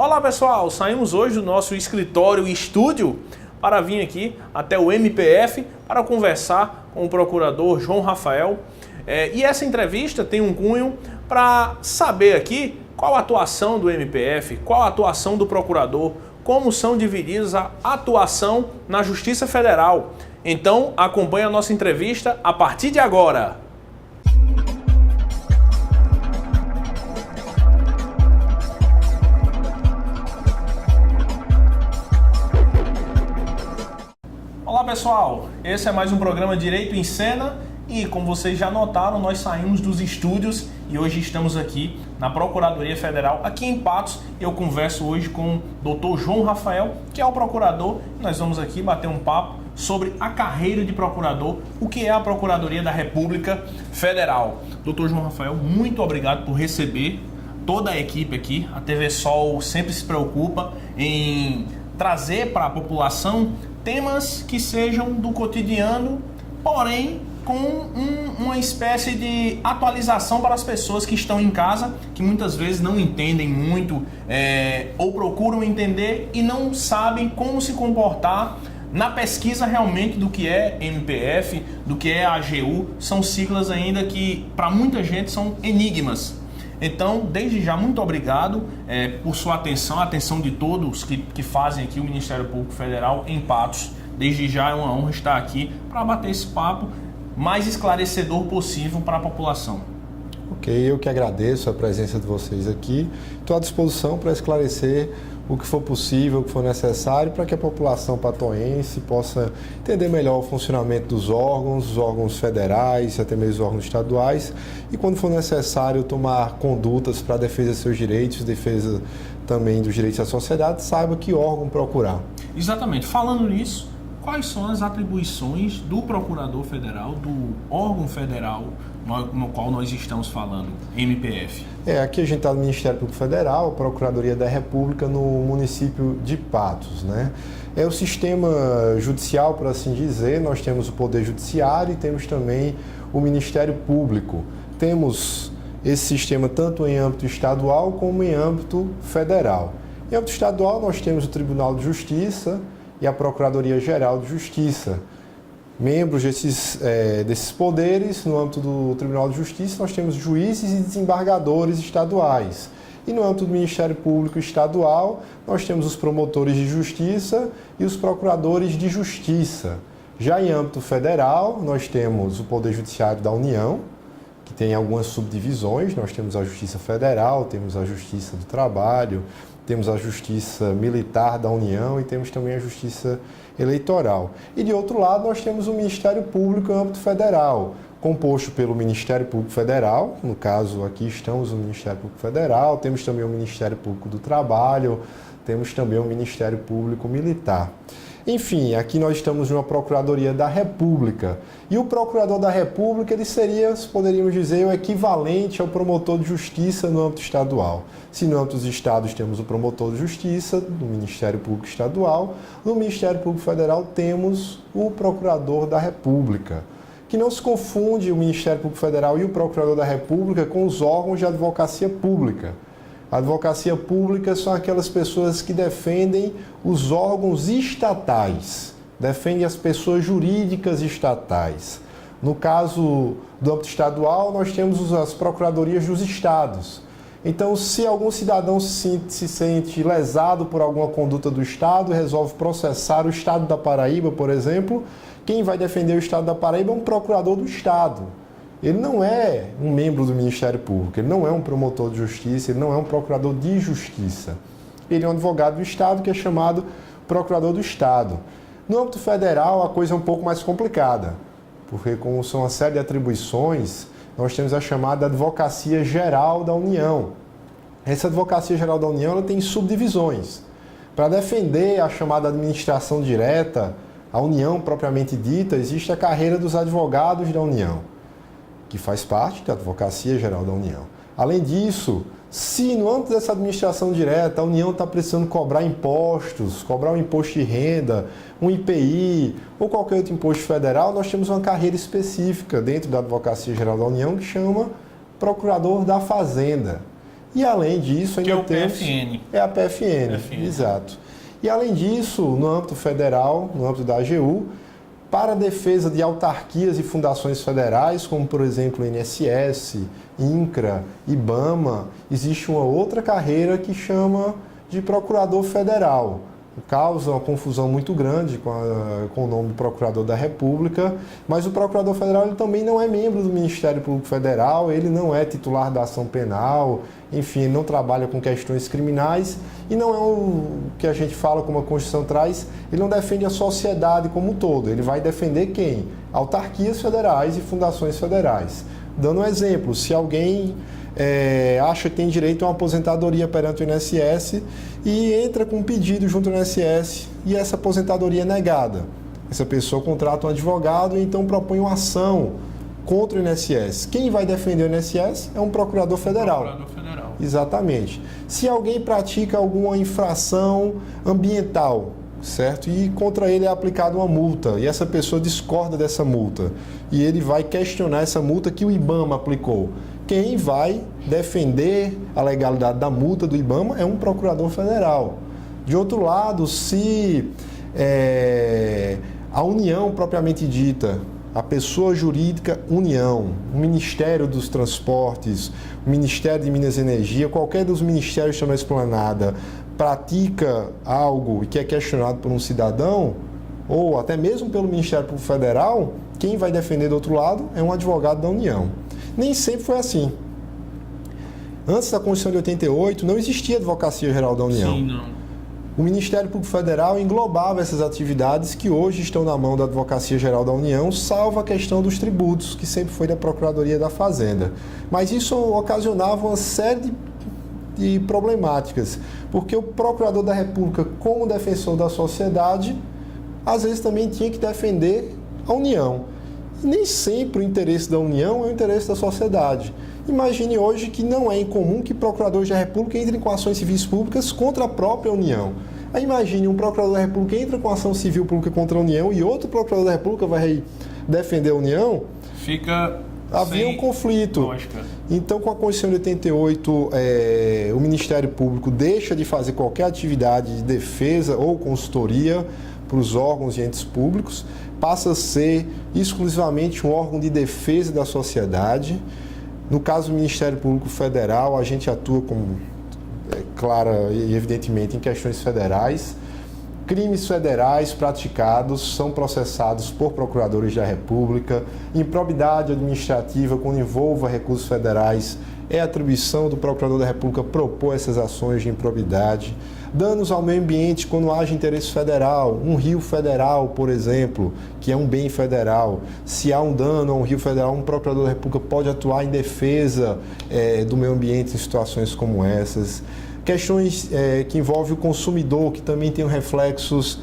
Olá pessoal, saímos hoje do nosso escritório e estúdio para vir aqui até o MPF para conversar com o procurador João Rafael. E essa entrevista tem um cunho para saber aqui qual a atuação do MPF, qual a atuação do procurador, como são divididas a atuação na Justiça Federal. Então acompanhe a nossa entrevista a partir de agora. Olá pessoal, esse é mais um programa Direito em Cena e como vocês já notaram, nós saímos dos estúdios e hoje estamos aqui na Procuradoria Federal, aqui em Patos. Eu converso hoje com o Dr. João Rafael, que é o procurador. Nós vamos aqui bater um papo sobre a carreira de procurador, o que é a Procuradoria da República Federal. Dr. João Rafael, muito obrigado por receber toda a equipe aqui. A TV Sol sempre se preocupa em trazer para a população temas que sejam do cotidiano, porém com uma espécie de atualização para as pessoas que estão em casa, que muitas vezes não entendem muito ou procuram entender e não sabem como se comportar na pesquisa realmente do que é MPF, do que é AGU. São siglas ainda que para muita gente são enigmas. Então, desde já, muito obrigado por sua atenção, a atenção de todos que fazem aqui o Ministério Público Federal em Patos. Desde já é uma honra estar aqui para bater esse papo mais esclarecedor possível para a população. Ok, eu que agradeço a presença de vocês aqui. Estou à disposição para esclarecer o que for possível, o que for necessário, para que a população patoense possa entender melhor o funcionamento dos órgãos federais, até mesmo os órgãos estaduais, e quando for necessário tomar condutas para a defesa dos seus direitos, defesa também dos direitos da sociedade, saiba que órgão procurar. Exatamente. Falando nisso, quais são as atribuições do Procurador Federal, do órgão federal no qual nós estamos falando, MPF? Aqui a gente está no Ministério Público Federal, Procuradoria da República no município de Patos, né? É o sistema judicial, por assim dizer. Nós temos o Poder Judiciário e temos também o Ministério Público. Temos esse sistema tanto em âmbito estadual como em âmbito federal. Em âmbito estadual nós temos o Tribunal de Justiça e a Procuradoria-Geral de Justiça. Membros desses poderes, no âmbito do Tribunal de Justiça, nós temos juízes e desembargadores estaduais. E no âmbito do Ministério Público Estadual, nós temos os promotores de justiça e os procuradores de justiça. Já em âmbito federal, nós temos o Poder Judiciário da União, que tem algumas subdivisões. Nós temos a Justiça Federal, temos a Justiça do Trabalho, temos a Justiça Militar da União e temos também a Justiça Eleitoral. E de outro lado, nós temos o Ministério Público em âmbito federal, composto pelo Ministério Público Federal. No caso, aqui estamos no Ministério Público Federal, temos também o Ministério Público do Trabalho, temos também o Ministério Público Militar. Enfim, aqui nós estamos numa Procuradoria da República. E o Procurador da República, ele seria, poderíamos dizer, o equivalente ao promotor de justiça no âmbito estadual. Se no âmbito dos estados temos o promotor de justiça, no Ministério Público Estadual, no Ministério Público Federal temos o Procurador da República. Que não se confunde o Ministério Público Federal e o Procurador da República com os órgãos de advocacia pública. A advocacia pública são aquelas pessoas que defendem os órgãos estatais, defendem as pessoas jurídicas estatais. No caso do âmbito estadual, nós temos as procuradorias dos estados. Então, se algum cidadão se sente lesado por alguma conduta do Estado e resolve processar o Estado da Paraíba, por exemplo, quem vai defender o Estado da Paraíba é um procurador do Estado. Ele não é um membro do Ministério Público, ele não é um promotor de justiça, ele não é um procurador de justiça. Ele é um advogado do Estado que é chamado procurador do Estado. No âmbito federal, a coisa é um pouco mais complicada, porque como são uma série de atribuições, nós temos a chamada Advocacia Geral da União. Essa Advocacia Geral da União ela tem subdivisões. Para defender a chamada administração direta, a União propriamente dita, existe a carreira dos advogados da União, que faz parte da Advocacia Geral da União. Além disso, se no âmbito dessa administração direta a União está precisando cobrar impostos, cobrar um imposto de renda, um IPI ou qualquer outro imposto federal, nós temos uma carreira específica dentro da Advocacia Geral da União que chama Procurador da Fazenda. E além disso, ainda que é o temos... PFN. É a PFN, exato. E além disso, no âmbito federal, no âmbito da AGU, para a defesa de autarquias e fundações federais, como por exemplo o INSS, INCRA, IBAMA, existe uma outra carreira que chama de procurador federal. Causa uma confusão muito grande com o nome do Procurador da República, mas o Procurador Federal ele também não é membro do Ministério Público Federal, ele não é titular da ação penal, enfim, ele não trabalha com questões criminais e não é o que a gente fala, como a Constituição traz, ele não defende a sociedade como um todo, ele vai defender quem? Autarquias federais e fundações federais. Dando um exemplo, se alguém acha que tem direito a uma aposentadoria perante o INSS e entra com um pedido junto ao INSS e essa aposentadoria é negada. Essa pessoa contrata um advogado e então propõe uma ação contra o INSS. Quem vai defender o INSS é um procurador federal. Procurador federal. Exatamente. Se alguém pratica alguma infração ambiental, certo? E contra ele é aplicada uma multa e essa pessoa discorda dessa multa e ele vai questionar essa multa que o IBAMA aplicou. Quem vai defender a legalidade da multa do IBAMA é um procurador federal. De outro lado, se a União propriamente dita, a pessoa jurídica União, o Ministério dos Transportes, o Ministério de Minas e Energia, qualquer dos ministérios que estão na esplanada, pratica algo que é questionado por um cidadão, ou até mesmo pelo Ministério Público Federal, quem vai defender do outro lado é um advogado da União. Nem sempre foi assim. Antes da Constituição de 88, não existia Advocacia Geral da União. Sim, não. O Ministério Público Federal englobava essas atividades que hoje estão na mão da Advocacia Geral da União, salvo a questão dos tributos, que sempre foi da Procuradoria da Fazenda. Mas isso ocasionava uma série de problemáticas, porque o Procurador da República, como defensor da sociedade, às vezes também tinha que defender a União. E nem sempre o interesse da União é o interesse da sociedade. Imagine hoje que não é incomum que procuradores da República entrem com ações civis públicas contra a própria União. Aí imagine um procurador da República entra com ação civil pública contra a União e outro procurador da República vai defender a União. Havia um conflito. Lógica. Então, com a Constituição de 88, o Ministério Público deixa de fazer qualquer atividade de defesa ou consultoria para os órgãos e entes públicos, passa a ser exclusivamente um órgão de defesa da sociedade. No caso do Ministério Público Federal, a gente atua, como clara e evidentemente, em questões federais. Crimes federais praticados são processados por procuradores da República. Improbidade administrativa, quando envolva recursos federais, é atribuição do Procurador da República propor essas ações de improbidade. Danos ao meio ambiente, quando haja interesse federal, um rio federal, por exemplo, que é um bem federal. Se há um dano a um rio federal, um Procurador da República pode atuar em defesa do meio ambiente em situações como essas. Questões que envolvem o consumidor, que também tem reflexos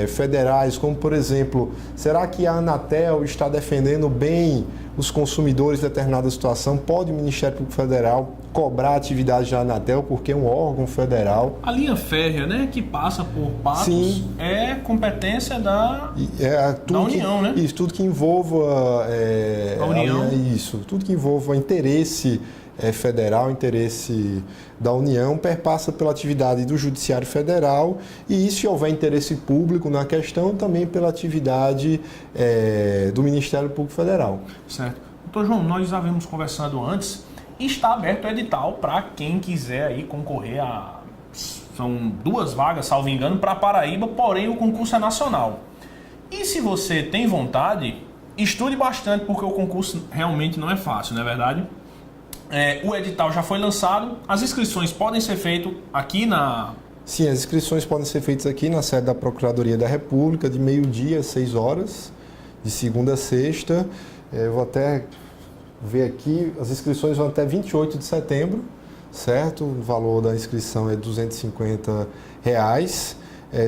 federais, como, por exemplo, será que a Anatel está defendendo bem os consumidores em determinada situação? Pode o Ministério Público Federal cobrar a atividade da Anatel, porque é um órgão federal. A linha férrea, né, que passa por Patos, sim, é competência da União, né? Isso, tudo que envolva a União. Tudo que envolva interesse federal, interesse da União, perpassa pela atividade do Judiciário Federal e, se houver interesse público na questão, também pela atividade do Ministério Público Federal. Certo. Doutor João, nós já havíamos conversado antes, está aberto o edital para quem quiser aí concorrer a... São 2 vagas, salvo engano, para Paraíba, porém o concurso é nacional. E se você tem vontade, estude bastante, porque o concurso realmente não é fácil, não é verdade? O edital já foi lançado, as inscrições podem ser feitas aqui na... Sim, as inscrições podem ser feitas aqui na sede da Procuradoria da República, de meio-dia às 6 horas, de segunda a sexta. Eu vou até ver aqui, as inscrições vão até 28 de setembro, certo? O valor da inscrição é R$ 250,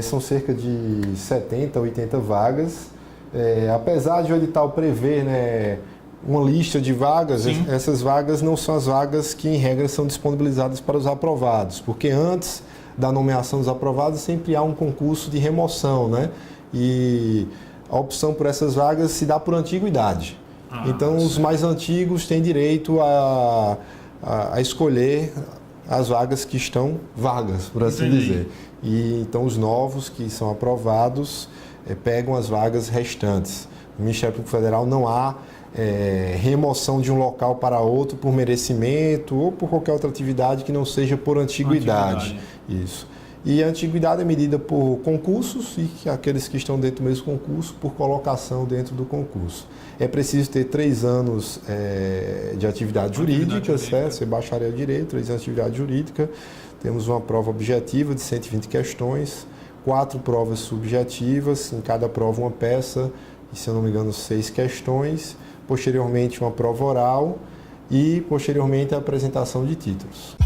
são cerca de 70, 80 vagas. Apesar de o edital prever, né, uma lista de vagas, sim, essas vagas não são as vagas que, em regra, são disponibilizadas para os aprovados, porque antes da nomeação dos aprovados sempre há um concurso de remoção, né? E a opção por essas vagas se dá por antiguidade. Então, os mais antigos têm direito a escolher as vagas que estão vagas, por assim Entendi. dizer. E então os novos que são aprovados pegam as vagas restantes. No Ministério Público Federal não há remoção de um local para outro por merecimento ou por qualquer outra atividade que não seja por antiguidade. Isso. E a antiguidade é medida por concursos e aqueles que estão dentro do mesmo concurso por colocação dentro do concurso. É preciso ter 3 anos de atividade jurídica, certo? Ser bacharel em Direito, 3 anos de atividade jurídica. Temos uma prova objetiva de 120 questões, 4 provas subjetivas, em cada prova uma peça, e se eu não me engano 6 questões, posteriormente uma prova oral e posteriormente a apresentação de títulos.